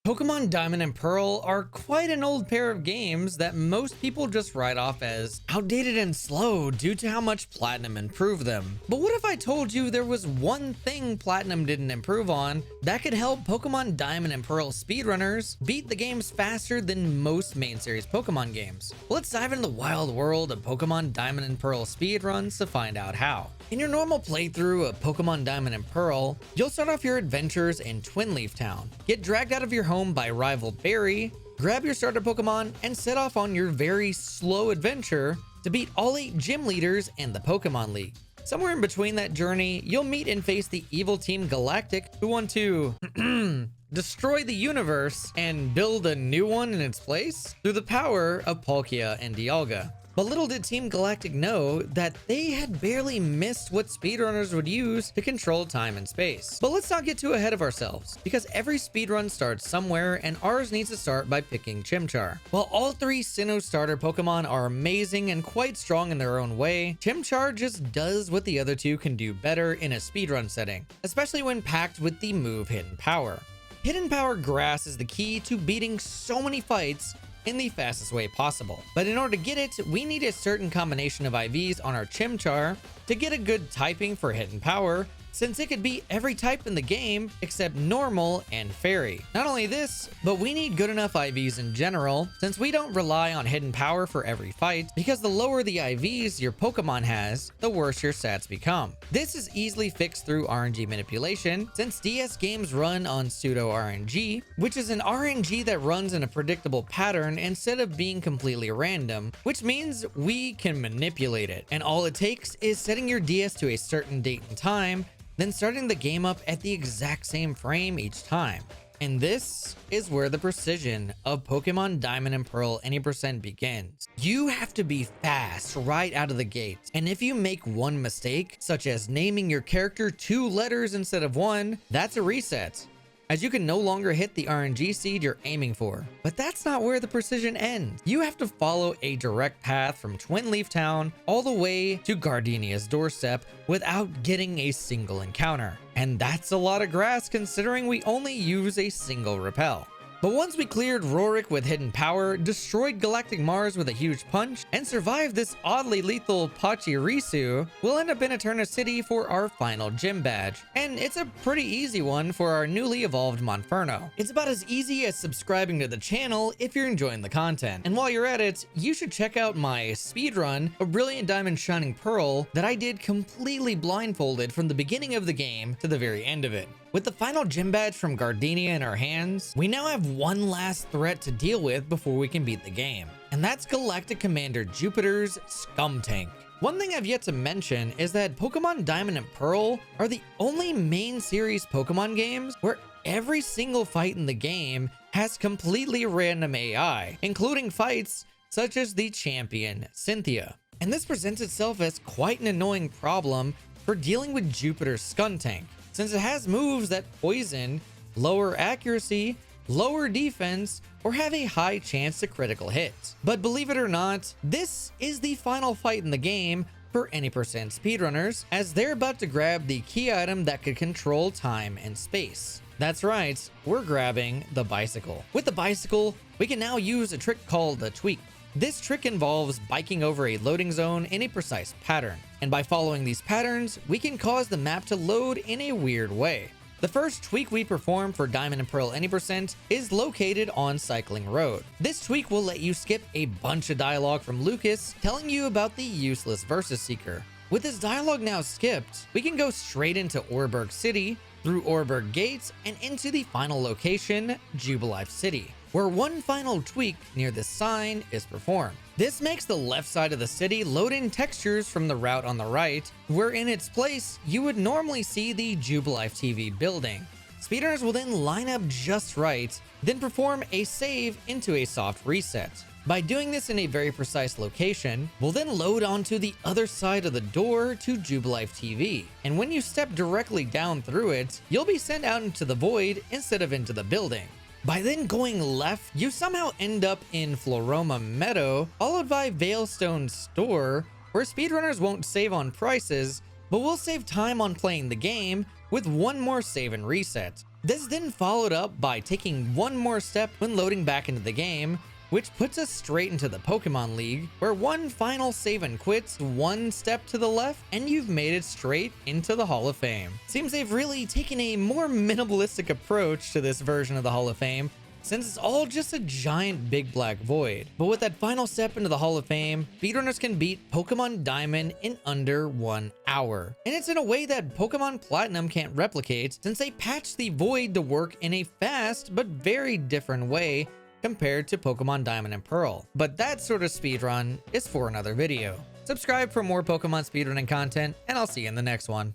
Pokemon Diamond and Pearl are quite an old pair of games that most people just write off as outdated and slow due to how much Platinum improved them. But what if I told you there was one thing Platinum didn't improve on that could help Pokemon Diamond and Pearl speedrunners beat the games faster than most main series Pokemon games? Let's dive into the wild world of Pokemon Diamond and Pearl speedruns to find out how. In your normal playthrough of Pokemon Diamond and Pearl, you'll start off your adventures in Twin Leaf Town, get dragged out of your home by rival Barry, grab your starter Pokemon, and set off on your very slow adventure to beat all 8 gym leaders in the Pokemon League. Somewhere in between that journey, you'll meet and face the evil Team Galactic who want to destroy the universe and build a new one in its place through the power of Palkia and Dialga. But little did Team Galactic know that they had barely missed what speedrunners would use to control time and space. But let's not get too ahead of ourselves, because every speedrun starts somewhere and ours needs to start by picking Chimchar. While all 3 Sinnoh starter Pokemon are amazing and quite strong in their own way, Chimchar just does what the other 2 can do better in a speedrun setting, especially when packed with the move Hidden Power. Hidden Power Grass is the key to beating so many fights in the fastest way possible. But in order to get it, we need a certain combination of IVs on our Chimchar to get a good typing for Hidden Power, since it could be every type in the game except normal and fairy. Not only this, but we need good enough IVs in general, since we don't rely on Hidden Power for every fight, because the lower the IVs your Pokemon has, the worse your stats become. This is easily fixed through RNG manipulation, since DS games run on pseudo RNG, which is an RNG that runs in a predictable pattern instead of being completely random, which means we can manipulate it. And all it takes is setting your DS to a certain date and time, then starting the game up at the exact same frame each time. And this is where the precision of Pokemon Diamond and Pearl any percent begins. You have to be fast right out of the gate, and if you make one mistake, such as naming your character 2 letters instead of 1, that's a reset, as you can no longer hit the RNG seed you're aiming for. But that's not where the precision ends. You have to follow a direct path from Twin Leaf Town all the way to Gardenia's doorstep without getting a single encounter. And that's a lot of grass considering we only use a single repel. But once we cleared Rorik with Hidden Power, destroyed Galactic Mars with a huge punch, and survived this oddly lethal Pachirisu, we'll end up in Eterna City for our final gym badge. And it's a pretty easy one for our newly evolved Monferno. It's about as easy as subscribing to the channel if you're enjoying the content. And while you're at it, you should check out my speedrun of Brilliant Diamond Shining Pearl that I did completely blindfolded from the beginning of the game to the very end of it. With the final gym badge from Gardenia in our hands, we now have one last threat to deal with before we can beat the game, and that's Galactic Commander Jupiter's Scum Tank. One thing I've yet to mention is that Pokemon Diamond and Pearl are the only main series Pokemon games where every single fight in the game has completely random AI, including fights such as the champion Cynthia. And this presents itself as quite an annoying problem for dealing with Jupiter's Scum Tank, since it has moves that poison, lower accuracy, lower defense, or have a high chance to critical hits. But believe it or not, this is the final fight in the game for any percent speedrunners, as they're about to grab the key item that could control time and space. That's right, we're grabbing the bicycle. With the bicycle, we can now use a trick called the tweak. This trick involves biking over a loading zone in a precise pattern, and by following these patterns, we can cause the map to load in a weird way. The first tweak we perform for Diamond and Pearl any percent is located on Cycling Road. This tweak will let you skip a bunch of dialogue from Lucas telling you about the useless Versus Seeker. With this dialogue now skipped, we can go straight into Orberg City, through Orberg Gates, and into the final location, Jubilife City, where one final tweak near the sign is performed. This makes the left side of the city load in textures from the route on the right, where in its place, you would normally see the Jubilife TV building. Speedrunners will then line up just right, then perform a save into a soft reset. By doing this in a very precise location, we'll then load onto the other side of the door to Jubilife TV, and when you step directly down through it, you'll be sent out into the void instead of into the building. By then going left, you somehow end up in Floroma Meadow, followed by Veilstone Store, where speedrunners won't save on prices But we'll save time on playing the game with one more save and reset. This is then followed up by taking one more step when loading back into the game, which puts us straight into the Pokemon League, where one final save and quits one step to the left, and you've made it straight into the Hall of Fame. Seems they've really taken a more minimalistic approach to this version of the Hall of Fame, since it's all just a giant big black void. But with that final step into the Hall of Fame, speedrunners can beat Pokemon Diamond in under 1 hour. And it's in a way that Pokemon Platinum can't replicate, since they patched the void to work in a fast but very different way compared to Pokemon Diamond and Pearl. But that sort of speedrun is for another video. Subscribe for more Pokemon speedrunning content, and I'll see you in the next one.